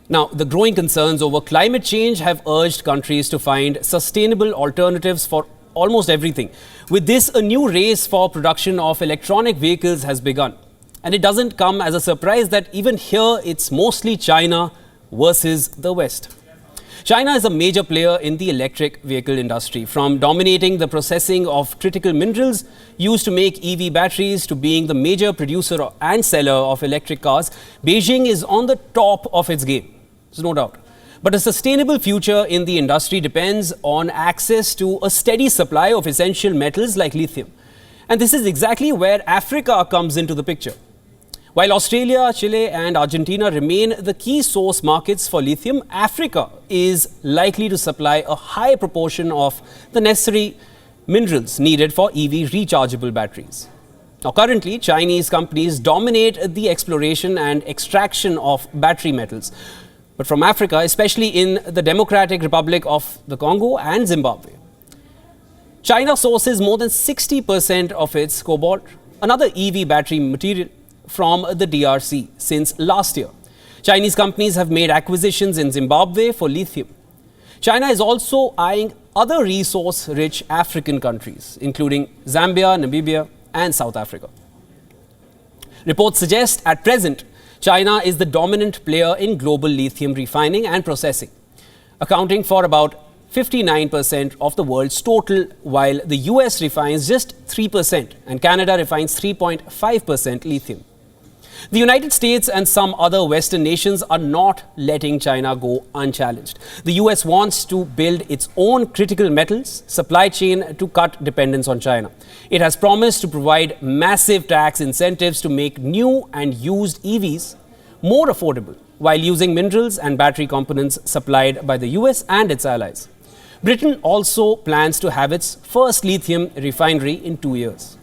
Now, the growing concerns over climate change have urged countries to find sustainable alternatives for almost everything. With this, a new race for production of electronic vehicles has begun. And it doesn't come as a surprise that even here it's mostly China versus the West. China is a major player in the electric vehicle industry, from dominating the processing of critical minerals used to make EV batteries to being the major producer and seller of electric cars. Beijing is on the top of its game. There's no doubt. But a sustainable future in the industry depends on access to a steady supply of essential metals like lithium. And this is exactly where Africa comes into the picture. While Australia, Chile and Argentina remain the key source markets for lithium, Africa is likely to supply a high proportion of the necessary minerals needed for EV rechargeable batteries. Now, currently, Chinese companies dominate the exploration and extraction of battery metals. But from Africa, especially in the Democratic Republic of the Congo and Zimbabwe, China sources more than 60% of its cobalt, another EV battery material, from the DRC since last year. Chinese companies have made acquisitions in Zimbabwe for lithium. China is also eyeing other resource-rich African countries, including Zambia, Namibia and South Africa. Reports suggest at present, China is the dominant player in global lithium refining and processing, accounting for about 59% of the world's total, while the US refines just 3% and Canada refines 3.5% lithium. The United States and some other Western nations are not letting China go unchallenged. The US wants to build its own critical metals supply chain to cut dependence on China. It has promised to provide massive tax incentives to make new and used EVs more affordable while using minerals and battery components supplied by the US and its allies. Britain also plans to have its first lithium refinery in 2 years.